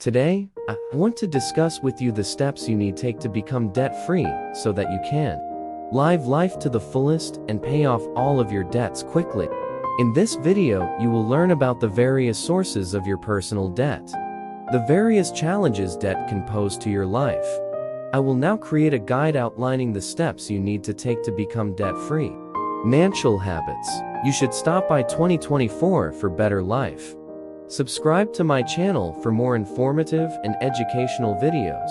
Today, I want to discuss with you the steps you need to take to become debt-free so that you can live life to the fullest and pay off all of your debts quickly. In this video, you will learn about the various sources of your personal debt, the various challenges debt can pose to your life. I will now create a guide outlining the steps you need to take to become debt-free. Financial habits you should stop by 2024 for better life. Subscribe to my channel for more informative and educational videos.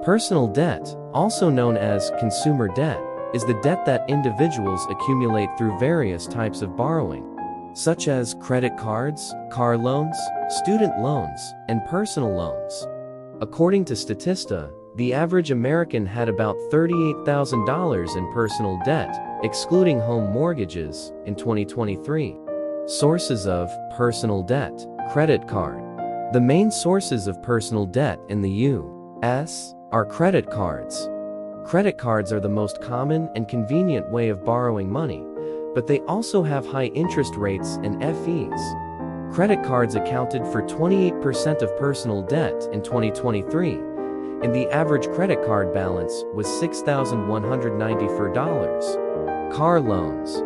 Personal debt, also known as consumer debt, is the debt that individuals accumulate through various types of borrowing, such as credit cards, car loans, student loans, and personal loans. According to Statista, the average American had about $38,000 in personal debt, excluding home mortgages, in 2023. Sources of personal debt. Credit card. The main sources of personal debt in the U.S. are credit cards. Credit cards are the most common and convenient way of borrowing money, but they also have high interest rates and fees. Credit cards accounted for 28% of personal debt in 2023, and the average credit card balance was $6,194. Car loans.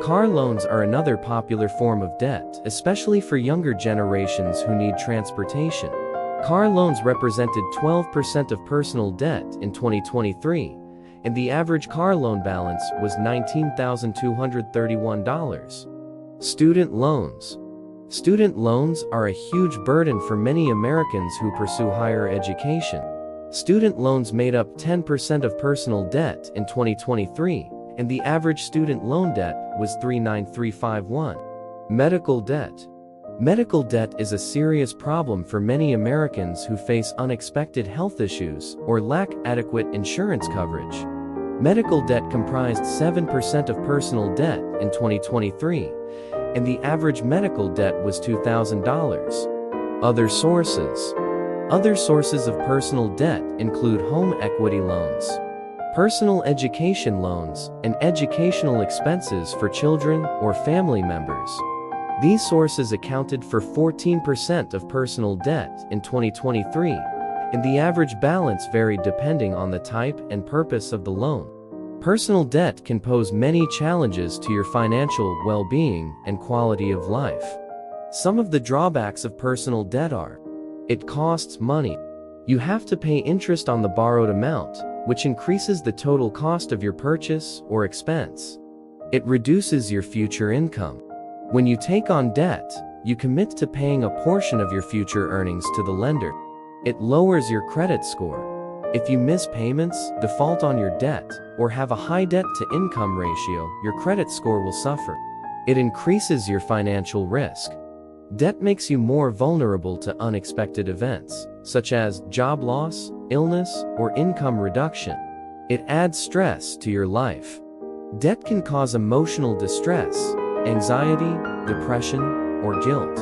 Car loans are another popular form of debt, especially for younger generations who need transportation. Car loans represented 12% of personal debt in 2023, and the average car loan balance was $19,231. Student loans. Student loans are a huge burden for many Americans who pursue higher education. Student loans made up 10% of personal debt in 2023, and the average student loan debt was $39351. Medical debt. Medical debt is a serious problem for many Americans who face unexpected health issues or lack adequate insurance coverage. Medical debt comprised 7% of personal debt in 2023, and the average medical debt was $2,000. Other sources. Other sources of personal debt include home equity loans, personal education loans, and educational expenses for children or family members. These sources accounted for 14% of personal debt in 2023, and the average balance varied depending on the type and purpose of the loan. Personal debt can pose many challenges to your financial well-being and quality of life. Some of the drawbacks of personal debt are: it costs money. You have to pay interest on the borrowed amount, which increases the total cost of your purchase or expense. It reduces your future income. When you take on debt, you commit to paying a portion of your future earnings to the lender. It lowers your credit score. If you miss payments, default on your debt, or have a high debt-to-income ratio, your credit score will suffer. It increases your financial risk. Debt makes you more vulnerable to unexpected events, such as job loss, illness, or income reduction. It adds stress to your life. Debt can cause emotional distress, anxiety, depression, or guilt.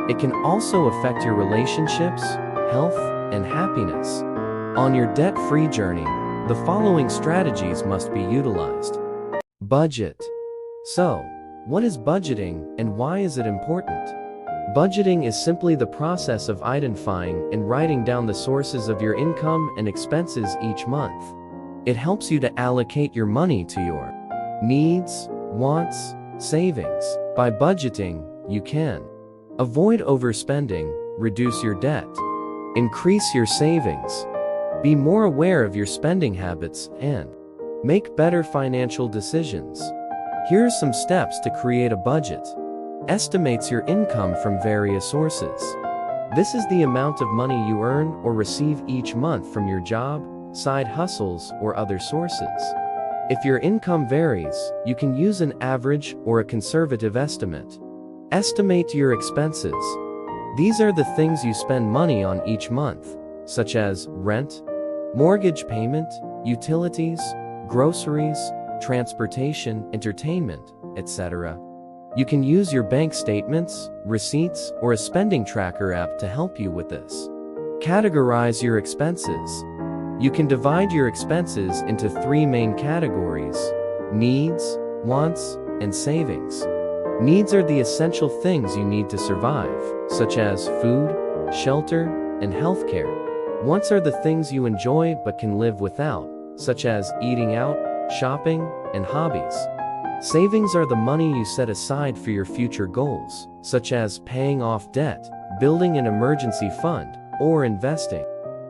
It can also affect your relationships, health, and happiness. On your debt-free journey, the following strategies must be utilized. Budget. So, what is budgeting and why is it important? Budgeting is simply the process of identifying and writing down the sources of your income and expenses each month. It helps you to allocate your money to your needs, wants, savings. By budgeting, you can avoid overspending, reduce your debt, increase your savings, be more aware of your spending habits, and make better financial decisions. Here are some steps to create a budget. Estimates your income from various sources. This is the amount of money you earn or receive each month from your job, side hustles, or other sources. If your income varies, you can use an average or a conservative estimate. Estimate your expenses. These are the things you spend money on each month, such as rent, mortgage payment, utilities, groceries, transportation, entertainment, etc. You can use your bank statements, receipts, or a spending tracker app to help you with this. Categorize your expenses. You can divide your expenses into three main categories: needs, wants, and savings. Needs are the essential things you need to survive, such as food, shelter, and healthcare. Wants are the things you enjoy but can live without, such as eating out, shopping, and hobbies. Savings are the money you set aside for your future goals, such as paying off debt, building an emergency fund, or investing.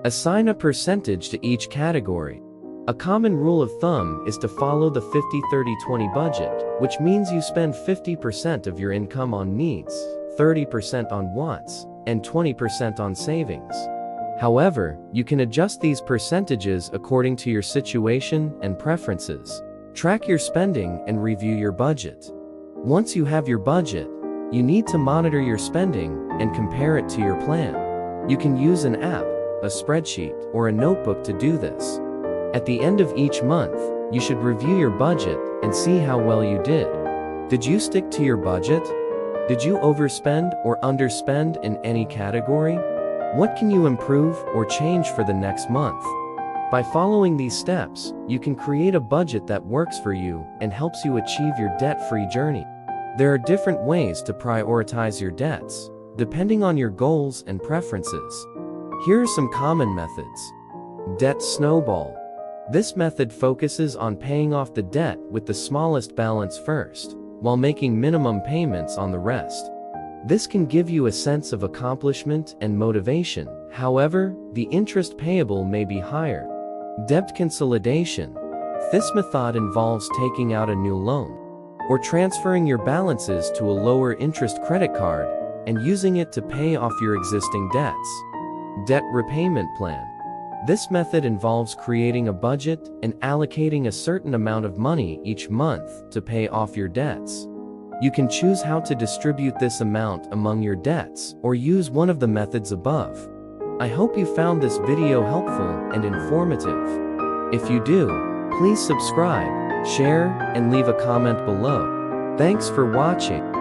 Assign a percentage to each category. A common rule of thumb is to follow the 50-30-20 budget, which means you spend 50% of your income on needs, 30% on wants, and 20% on savings. However, you can adjust these percentages according to your situation and preferences. Track your spending and review your budget. Once you have your budget, you need to monitor your spending and compare it to your plan. You can use an app, a spreadsheet, or a notebook to do this. At the end of each month, you should review your budget and see how well you did. Did you stick to your budget? Did you overspend or underspend in any category? What can you improve or change for the next month? By following these steps, you can create a budget that works for you and helps you achieve your debt-free journey. There are different ways to prioritize your debts, depending on your goals and preferences. Here are some common methods. Debt snowball. This method focuses on paying off the debt with the smallest balance first, while making minimum payments on the rest. This can give you a sense of accomplishment and motivation. However, the interest payable may be higher. Debt consolidation. This method involves taking out a new loan, or transferring your balances to a lower interest credit card and using it to pay off your existing debts. Debt repayment plan. This method involves creating a budget and allocating a certain amount of money each month to pay off your debts. You can choose how to distribute this amount among your debts or use one of the methods above. I hope you found this video helpful and informative. If you do, please subscribe, share, and leave a comment below. Thanks for watching.